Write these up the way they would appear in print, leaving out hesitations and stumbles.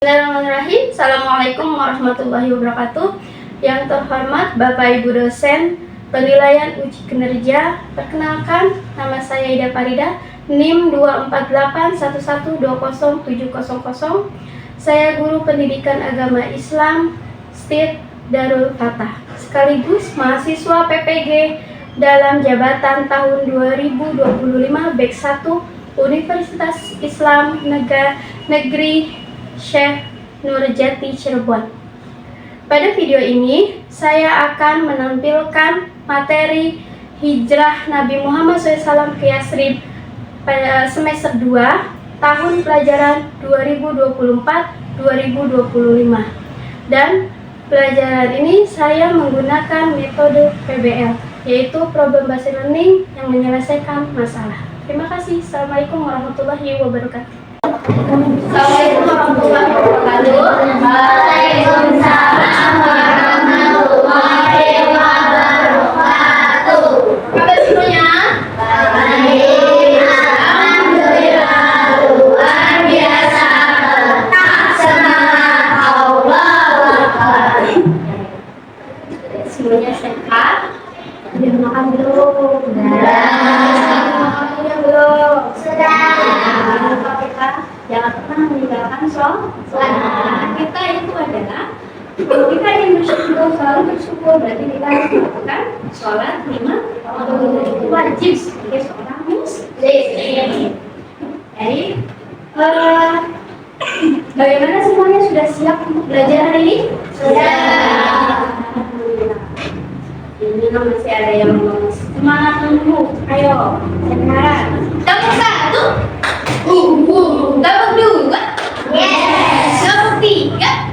Bismillahirrahmanirrahim. Assalamualaikum warahmatullahi wabarakatuh. Yang terhormat Bapak Ibu dosen penilaian uji kinerja, perkenalkan nama saya Ida Farida, NIM 24811207000. Saya guru pendidikan agama Islam State Darul Fatah, sekaligus mahasiswa PPG dalam jabatan tahun 2025 Bek 1 Universitas Islam Negeri Syekh Nurjati Cirebon. Pada video ini saya akan menampilkan materi Hijrah Nabi Muhammad SAW ke Yasrib pada semester 2 tahun pelajaran 2024-2025. Dan pelajaran ini saya menggunakan metode PBL, yaitu Problem Based Learning yang menyelesaikan masalah. Terima kasih. Assalamualaikum warahmatullahi wabarakatuh. Assalamualaikum warahmatullahi wabarakatuh. Waalaikumsalam warahmatullahi wabarakatuh. Kabar semuanya? Baik, alhamdulillah, luar biasa. Tetap semangat, Allahu Akbar. Semuanya sehat? Sudah makan belum? Sudah belum? Sudah. Kita jangan pernah meninggalkan sholat. Kita itu adalah, kalau kita ingin bersyukur, selalu bersyukur, berarti kita harus melakukan sholat 5 waktu. Itu wajib sebagai seorang muslim. Jadi bagaimana semuanya, sudah siap untuk belajar hari ini? Sudah. Alhamdulillah. Ini masih ada yang belum semangat dulu. Ayo, semangat. Nomor 1. Nomor 2. Yes. Nomor 3.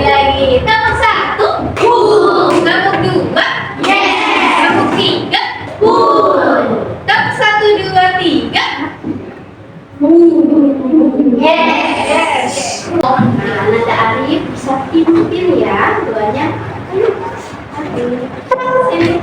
Lagi. Nomor 1. Nomor 2. Yes. Nomor 3. Nomor 1, 2, 3. Yes. Nah, nada Arif bisa pimpin ya doanya. Ayo. Sini.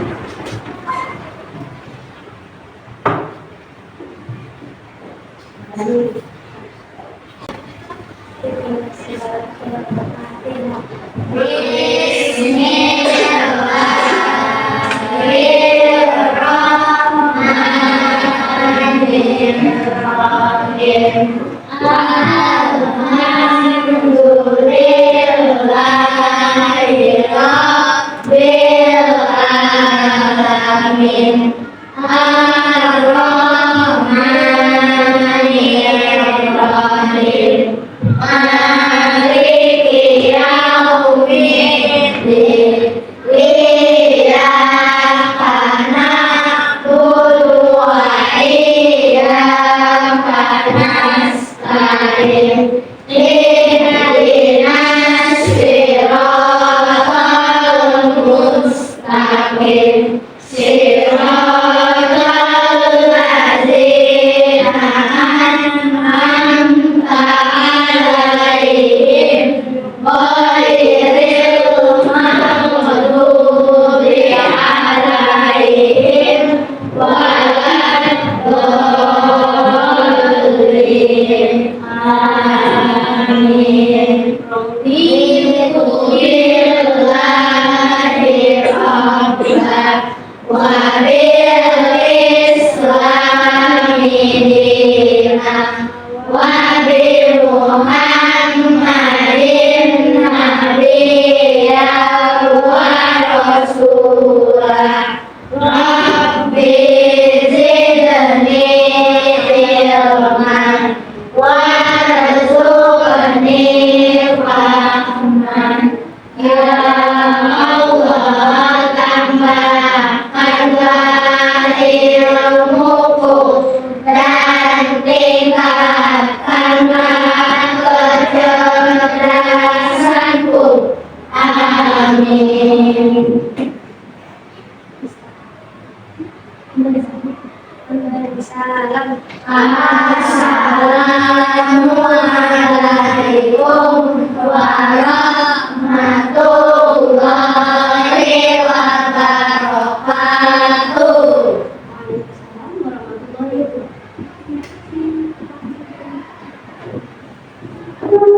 Assalamualaikum warahmatullahi wabarakatuh. Waalaikumsalam warahmatullahi wabarakatuh.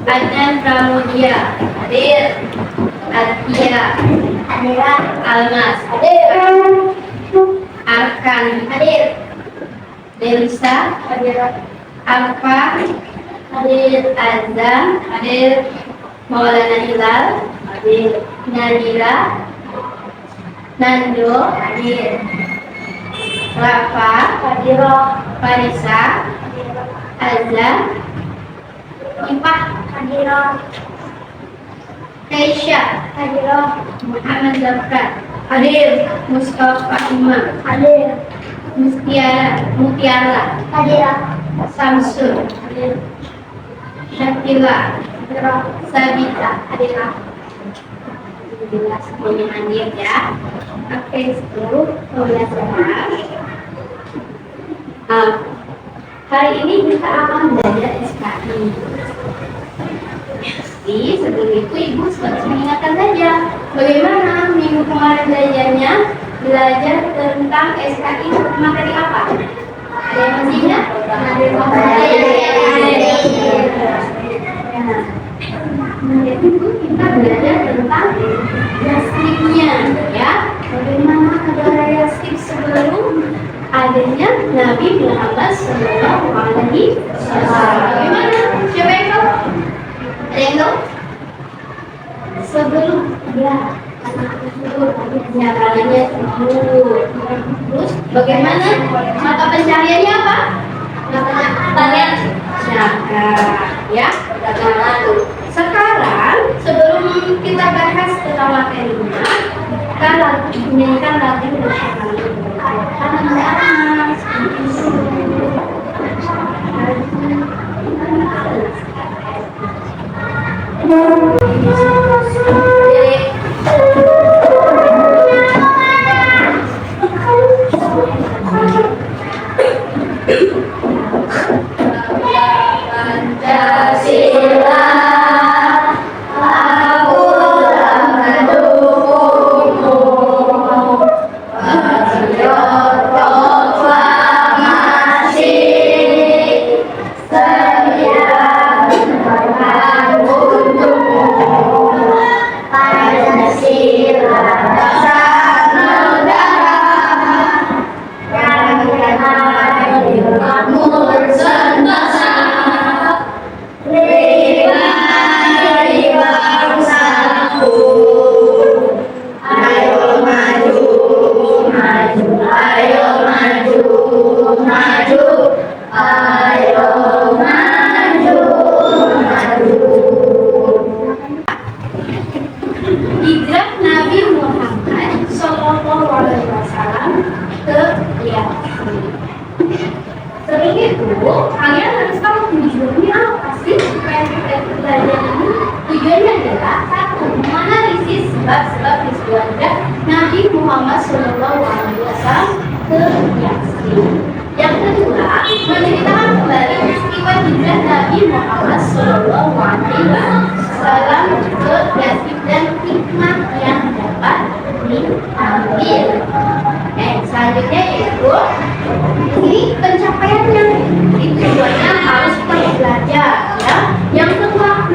Adnan Pramudia hadir. Atia Hadirat. Almas Hadir. Arkan Hadir. Delisa Hadirat. Alfa Hadir. Azam hadir. Maulana Hilal hadir. Nadira Nando hadir. Rafa Hadirat. Farisa Azam Impah Hadirat. Kaisha Hadirat. Muhammad Zafran hadir. Mustafa Imam Hadir. Mutiara Hadirat. Samsul Hadir. Syakila Hadirat. Sabita Hadirat. Alhamdulillah semuanya hadir ya. Oke, 10 hari ini kita akan belajar SKI. Jadi sebelum itu Ibu seperti mengingatkan saja bagaimana minggu kemarin belajar tentang SKI materi apa? Ada yang masih ingat? Jadi kita belajar tentang yasribnya, ya. Bagaimana ada yasrib sebelum adanya Nabi Muhammad Sallallahu Alaihi Wasallam. Bagaimana? Siapa yang tahu? Ada yang tahu? Sebelum ya, caranya terus bagaimana mata pencariannya apa? Tanya zakat, ya. Sekarang sebelum kita bahas tentang materinya, kita nyanyikan lagu hijrah Nabi Muhammad Sallallahu Alaihi Wasallam ke Yaman. Sebelum itu, kalian harus tahu tujuannya apa sih supaya kita belajar ini? Tujuannya adalah satu, menganalisis sebab-sebab peristiwa hijrah Nabi Muhammad Sallallahu Alaihi Wasallam ke Yaman. Yang kedua, menceritakan kembali peristiwa hijrah Nabi Muhammad Sallallahu Alaihi Wasallam ke Yaman dan hikmah yang dapat diambil. Selanjutnya yaitu ini pencapaiannya, tujuannya harus belajar, ya. Yang kedua,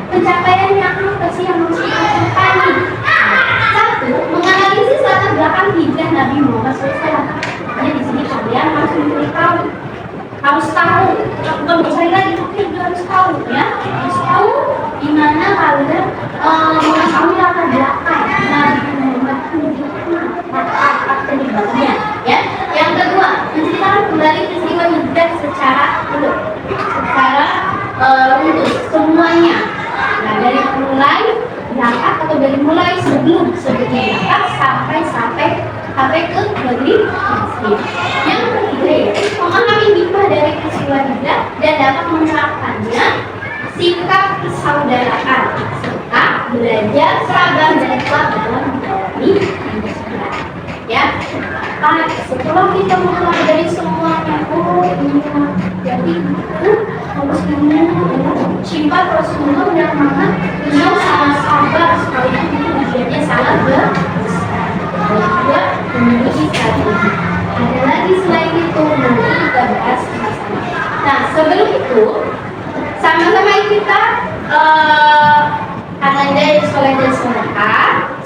pencapaiannya apa sih yang harus kita capai? Satu, menganalisis latar belakang hijrah Nabi Muhammad SAW. Jadi di sini kalian harus memberitahu, harus tahu, bukan mencari lagi, tapi juga harus tahu, ya. Harus tahu di mana kalian mengetahui latar belakang Nabi Muhammad apa penyebabnya, ya. Yang kedua, menceritakan kembali peristiwa hijrah secara runtuh semuanya. Nah, dari mulai berangkat atau dari mulai sebelum berangkat sampai ke negeri Mesir. Yang ketiga yaitu memahami hikmah dari peristiwa hijrah dan dapat menerapkannya sikap persaudaraan serta belajar sabar dan ikhlas dalam menjalani hijrah. Ya, setelah kita mempelajari semuanya, jadi itu harus sifat Rasulullah yang mana beliau sangat sabar sekali, ujiannya sangat besar dan juga memiliki strategi. Ada lagi selain itu nanti kita bahas sama-sama. Nah, sebelum itu sama-sama kita eh Ananda Soleh dan Soleha,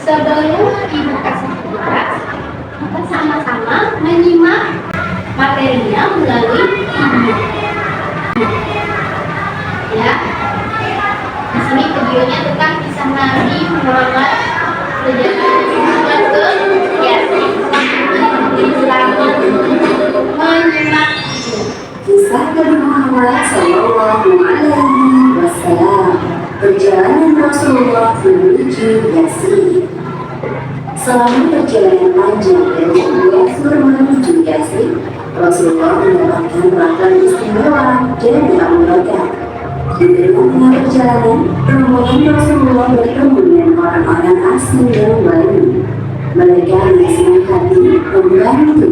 sebelum ibu kasih tugas, kita sama-sama menyimak materinya melalui video. Ya, di sini videonya tentang kisah Nabi Muhammad perjalanan ke Yasin. Selamat menyimak. Kisah Nabi Muhammad Sallallahu Alaihi Wasallam, perjalanan Rasulullah menuju Yasin. Selama perjalanan panjang dari Yasin menuju Yasin, Rasulullah mendapatkan perhatian istimewa dari Abu Bakar. Di tengah perjalanan, rombongan Rasulullah bertemu dengan orang-orang asing yang baru. Mereka dengan senang hati membantu,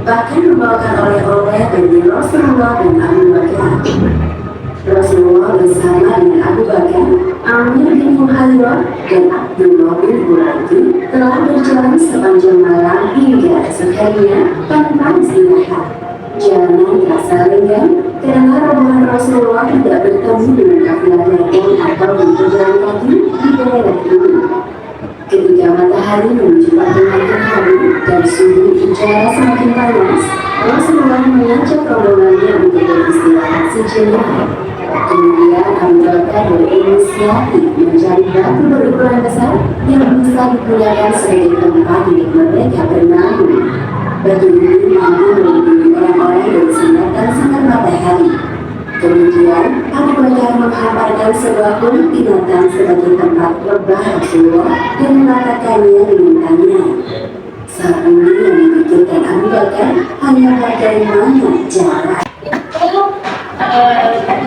bahkan membawakan oleh-oleh bagi Rasulullah dan Abu Bakar. Rasulullah bersama dengan Abu Bakar, Amir bin Muhammad dan Abdullah bin Buraidi telah berjalan sepanjang malam hingga esok harinya tanpa istirahat. Jalanan terasa lenggang karena rombongan Rasulullah tidak bertemu dengan kafilah dagang atau berjalan kaki di daerah ini. Ketika matahari menuju pertengahan hari dan suhu udara semakin panas, Rasulullah mengajak rombongannya untuk beristirahat sejenak. Kemudian Abu Bakar berinisiatif mencari batu berukuran besar yang bisa digunakan sebagai tempat untuk mereka bernaung. Batu ini mampu melindungi orang-orang dari sinar dan sinar matahari. Kemudian Abu Bakar menghamparkan sebuah kulit binatang sebagai tempat rebah Rasulullah dan meletakkannya dengan tangan. Saat ini yang dipikirkan Abu Bakar hanya bagaimana cara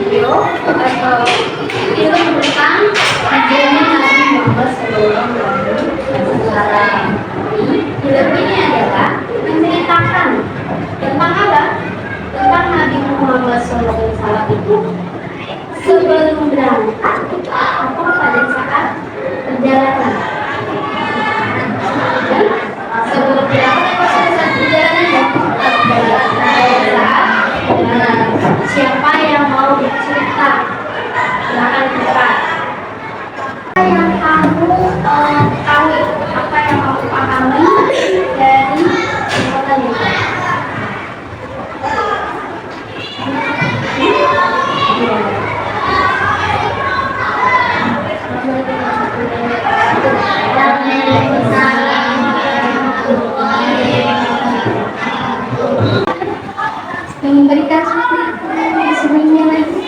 Video atau film tentang perjalanan Nabi Muhammad SAW. Film ini adalah menceritakan tentang apa? Tentang Nabi Muhammad SAW itu sebelum berangkat atau pada saat perjalanan. Dan sebelum berangkat atau pada saat perjalanan siapa yang mau bercerita? Silakan buka. Apa yang kamu tahu? Apa yang kamu pahami dari cerita ini? Memberikan semuanya lagi.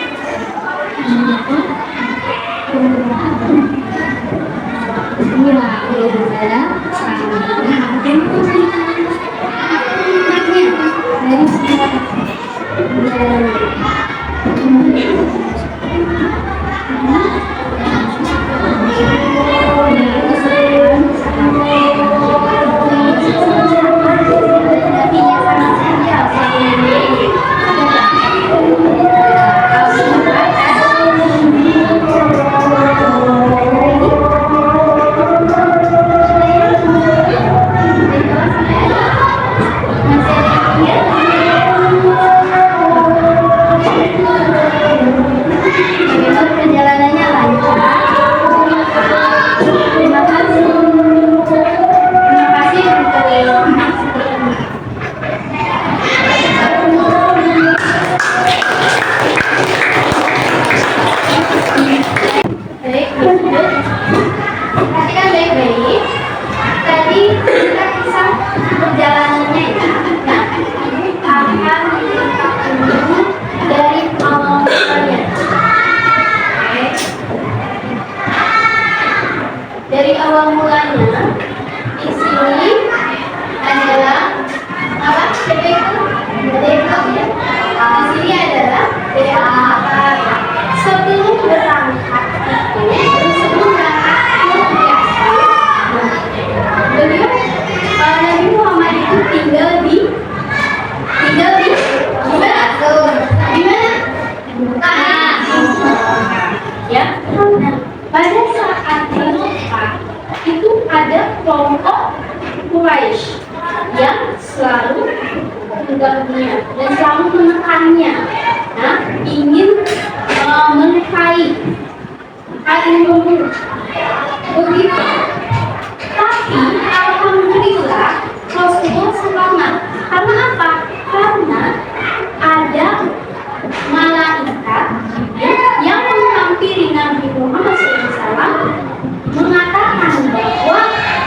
Dari awal mulanya di sini adalah apa? Di sini adalah sebelum berangkat sebelum berangkat ke Yasin, beliau Nabi Muhammad itu tinggal di mana? Di mana? Ya. Pada saat di Mekah itu ada kelompok Quraisy yang selalu mengganggunya dan selalu menekannya, ingin melukai Alhamdulillah. Begitu. Tapi alhamdulillah Rasulullah selamat. Karena apa? Karena ada malaikat yang menghampiri Nabi Muhammad SAW mengatakan bahwa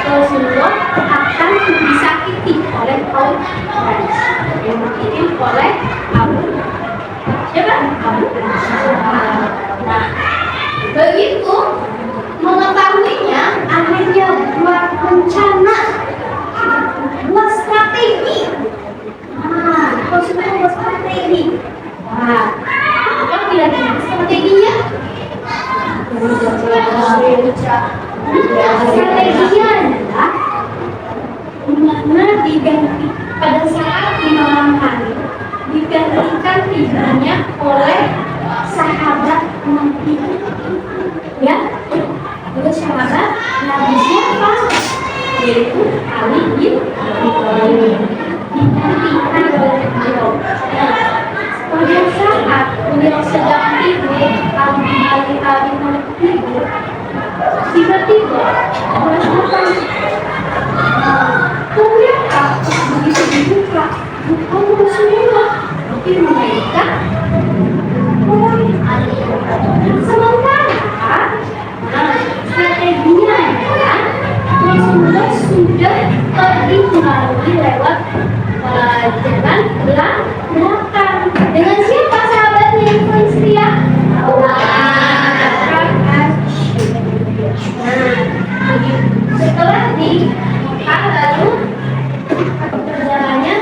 Rasulullah akan disakiti oleh kaum Quraisy yang dikirim oleh siapa? Nah, begitu mengetahuinya akhirnya buat rencana, buat strategi. Rasulullah buat strategi. Apa kira-kira strateginya? Strateginya adalah mana diganti pada saat di malam hari digantikan tidurnya oleh sahabat Nabi, ya, oleh sahabat Nabi siapa? Yaitu Ali bin Abi Thalib, digantikan oleh beliau. Nah, pada saat beliau sedang tidur, Ali tidur, tiba-tiba merasakan ternyata begitu dibuka bukan Rasulullah, tapi mereka sementara strateginya adalah Rasulullah sudah pergi melalui lewat jalan belakang dengan siapa sahabatnya yang Istria? Setelah di Mekah lalu perjalanannya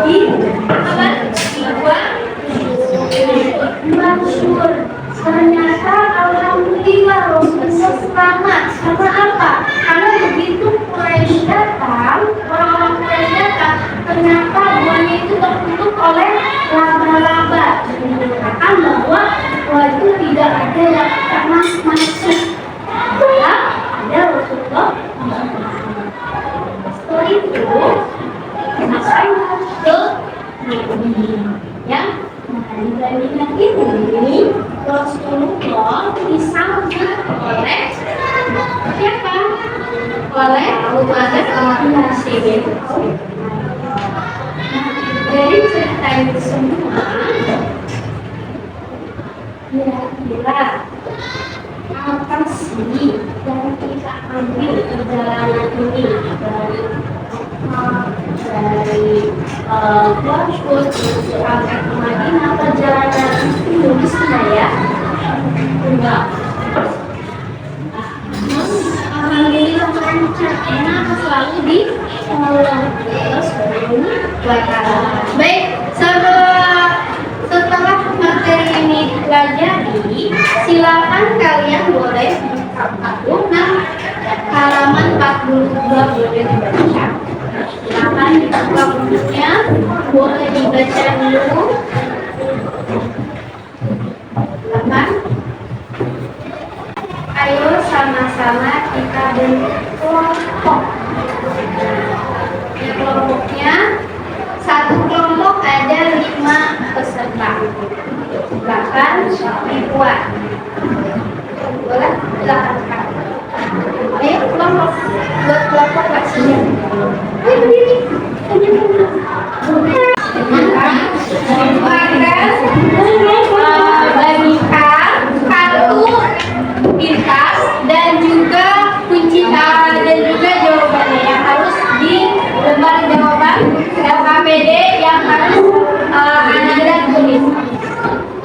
di Masyhur. Ternyata alhamdulillah Rasulullah selamat. Karena apa? Karena begitu Quraisy datang, orang-orang Quraisy datang, ternyata buahnya itu tertutup oleh laba-laba. Dikatakan bahwa buah itu tidak ada yang pernah masuk. Ya, ada Rasulullah. Setelah itu sampai ke yang dibandingkan ini Rasulullah disambut oleh siapa? Oleh Nasir. Dari cerita itu semua, kira-kira apa sih yang kita ambil perjalanan ini dari Quraisy sampai ke Madinah? Perjalanan itu bisa ya? Enggak. Alhamdulillah lancar, enak, selalu di Allah Subhanahu wa Ta'ala. Baik, setelah materi ini dipelajari, silakan kalian boleh buka halaman 42 boleh dibaca. Silakan dibuka bukunya, boleh dibaca dulu. Silakan. Ayo sama-sama kita bentuk kelompok. Ya, kelompoknya satu kelompok ada 5 peserta. Silakan dibuat. Boleh? Silakan. Ayo kelompok, buat kelompok bacaannya. Ayo berdiri. Bagikan kartu pintas dan juga kunci dan juga jawabannya yang harus di lembar jawaban LKPD yang harus Anda tulis,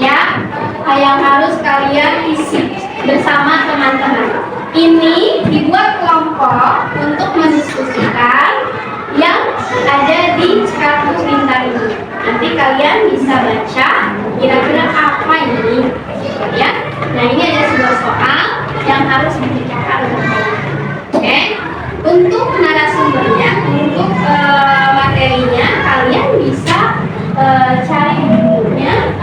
ya, yang harus kalian isi bersama teman-teman. Ini dibuat kelompok untuk mendiskusikan yang ada di kartu pintar ini. Nanti kalian bisa baca kira-kira apa ini, ya. Nah, ini ada sebuah soal yang harus dipecahkan. Oke. Untuk narasumbernya, untuk materinya, kalian bisa cari bukunya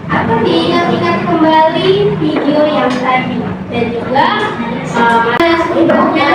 atau diingat-ingat kembali video yang tadi dan juga narasumbernya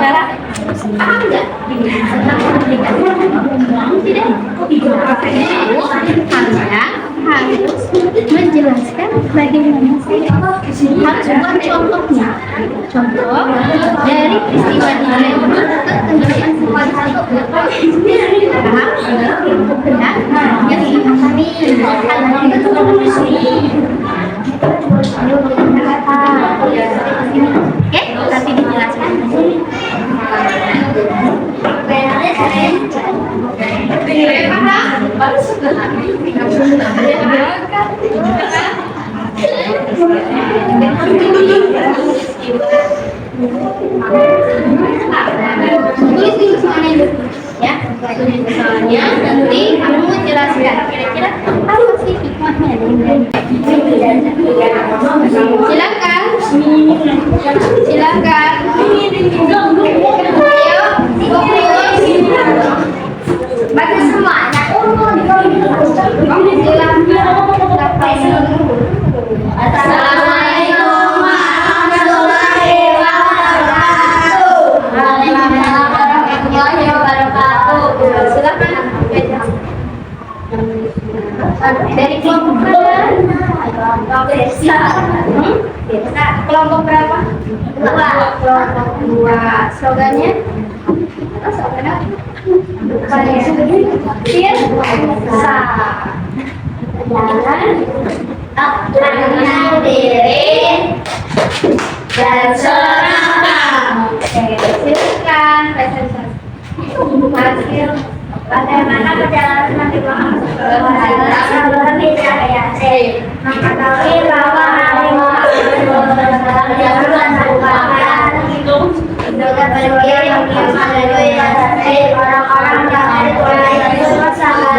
bicara. Paham nggak? Tentang komunikasi. Tidak. Anda harus menjelaskan bagaimana saya harus buat contohnya. Contoh dari peristiwa ini kekendaraan satu paham? Benar? Yang dipahami. Anak itu tuh oke, tapi dijelaskan. Tulis di soalnya ya, tulis soalnya nanti kamu jelaskan kira-kira apa sih hikmahnya dari silakan. Ayo, baca semuanya. Assalamualaikum warahmatullahi wabarakatuh. Waalaikumsalam warahmatullahi wabarakatuh. Silakan. Dari kelompok kelompok berapa? Dua. Kelompok dua. Slogannya? Slogannya? Jalan diri dan seragam. Silakan presentasi. Bagaimana perjalanan Nabi Muhammad SAW? Mengetahui bahwa Nabi Muhammad SAW merupakan juga bagian yang melalui orang-orang yang mulai bersama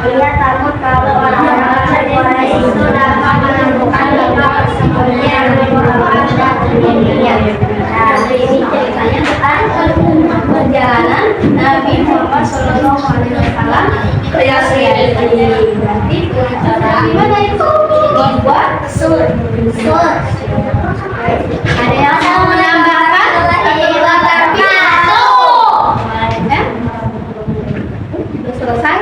dia takut kalau orang-orang Quraisy itu dapat menemukan lima persembunyian dirinya. Nah, ini ceritanya tentang perjalanan Nabi Muhammad SAW ke Yatsrib. Berarti gimana itu? Membuat sur. Ada yang mau menambahkan? Selesai?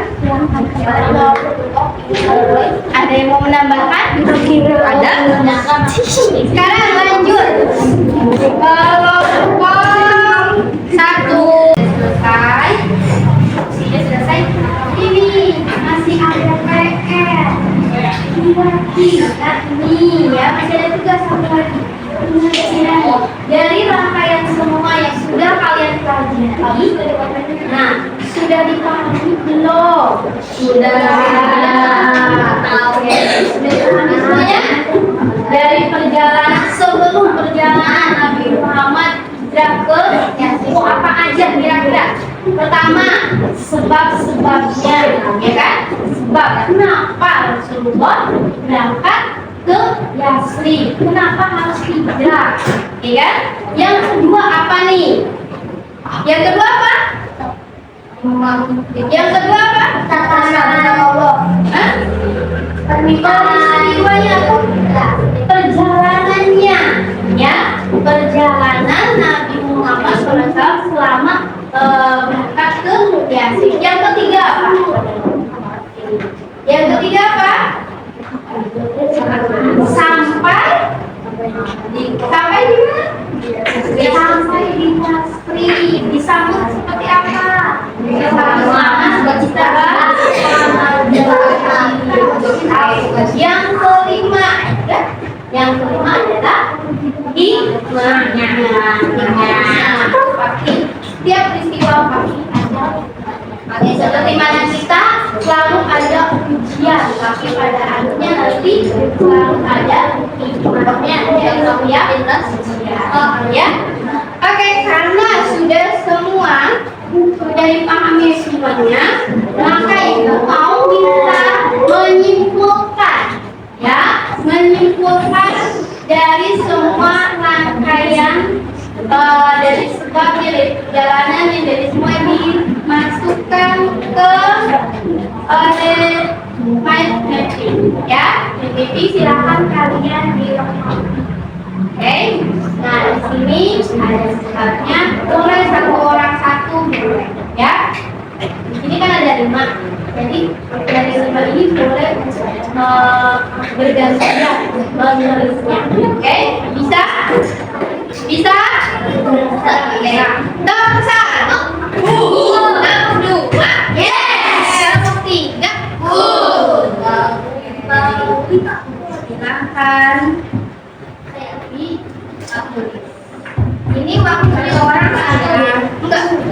Ada yang mau menambahkan? Ada? Sekarang lanjut. Kelompok satu selesai. Sudah selesai. Ini masih ada PR. Ini ya masih ada tugas satu lagi. Dari rangkaian semua yang sudah kalian pelajari, nah sudah dipahami belum? Sudah. Oke, sudah dipahami semuanya? Dari perjalanan sebelum perjalanan Nabi Muhammad hijrah ke Yatsrib apa aja kira-kira? Pertama, sebab-sebabnya, ya kan? Sebab kenapa Rasulullah berangkat ke Yatsrib? Kenapa harus hijrah? Ya kan? Yang kedua apa nih? Yang kedua apa? Yang kedua apa? Allah. Peristiwanya apa? Perjalanannya, ya, perjalanan Nabi Muhammad SAW selama berangkat ke Yatsrib. Yang ketiga apa? Yang ketiga apa? Sampai di mana? Sampai di Yatsrib. Disambut seperti apa? Selamat bercita. Yang kelima, yang kelima adalah hikmahnya. Setiap peristiwa pasti ada. Seperti mana kita selalu ada ujian, tapi pada akhirnya nanti selalu ada hikmahnya. Yang siap, Ya. Oke, karena sudah semua sudah dipahami semuanya, maka ibu mau kita menyimpulkan, ya, menyimpulkan dari semua rangkaian dari sebabnya, dari perjalanannya, dari semua dimasukkan ke mind mapping, ya. Jadi silakan kalian direkam. Oke, nah di sini ada sebabnya, boleh satu orang satu boleh, ya. Di sini kan ada 5, jadi dari 5 ini boleh bergantian menulisnya. Oke, bisa? Bisa? Oke, nomor 1, 2, yes, nomor 3, silakan. Ini waktu orang ada enggak dari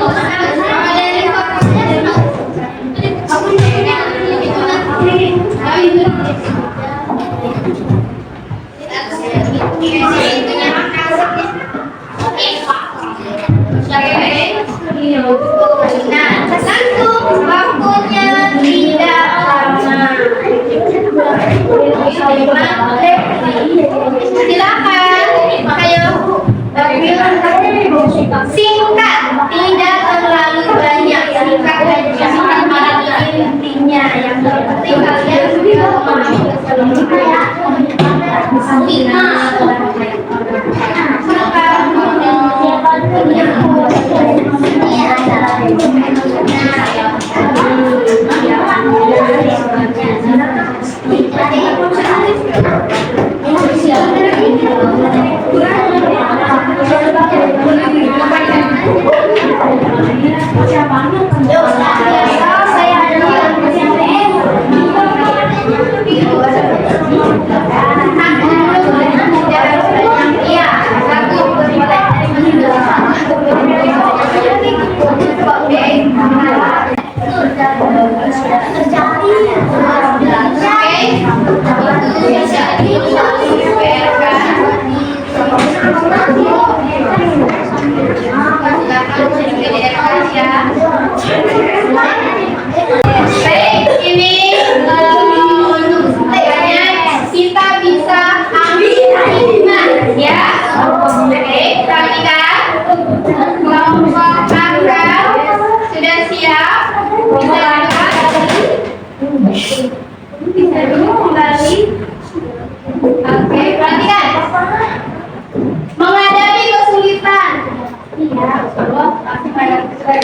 nah, langsung waktunya tidak lama. Silakan, ayo. Singkat, tidak terlalu banyak, singkat aja. Intinya yang terpenting kalian sudah memahami keseluruhan.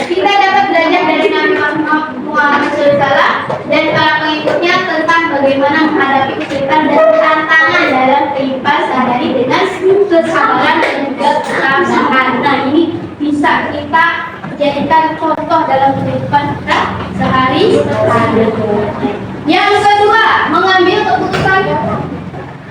Kita dapat belajar dari Nabi Muhammad SAW dan para pengikutnya tentang bagaimana menghadapi kesulitan dan tantangan dalam kehidupan sehari dengan kesabaran dan juga ketabahan. Nah, ini bisa kita jadikan contoh dalam kehidupan kita sehari-hari. Yang kedua, mengambil keputusan.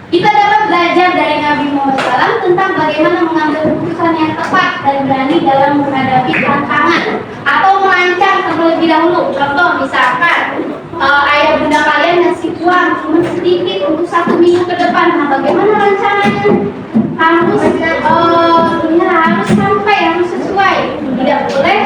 Kita dapat belajar dari Nabi Muhammad SAW tentang bagaimana mengambil keputusan yang tepat dan berani dalam menghadapi tantangan atau merancang terlebih dahulu. Contoh misalkan ayah bunda kalian ngasih uang cuma sedikit untuk 1 minggu ke depan. Nah, bagaimana rancangannya? Harus sampai, harus sesuai. Tidak boleh.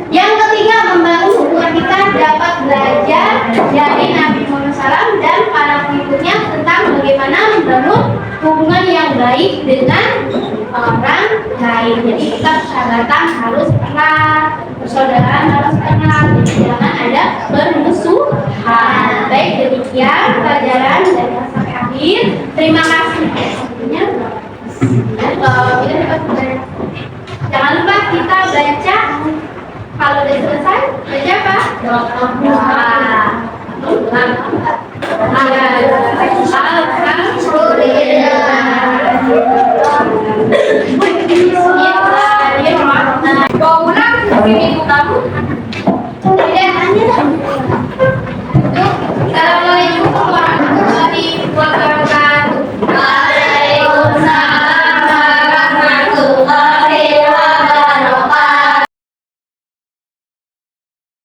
Yang ketiga, membangun hubungan. Kita dapat belajar dari Nabi Muhammad SAW dan para pengikutnya tentang bagaimana membangun hubungan yang baik dengan orang lain. Jadi kita persahabatan harus erat, persaudaraan harus erat, jangan ada permusuhan. Baik, demikian pelajaran dari sampai akhir. Terima kasih. Jangan lupa kita baca. Kalau udah selesai, baca apa? Doa.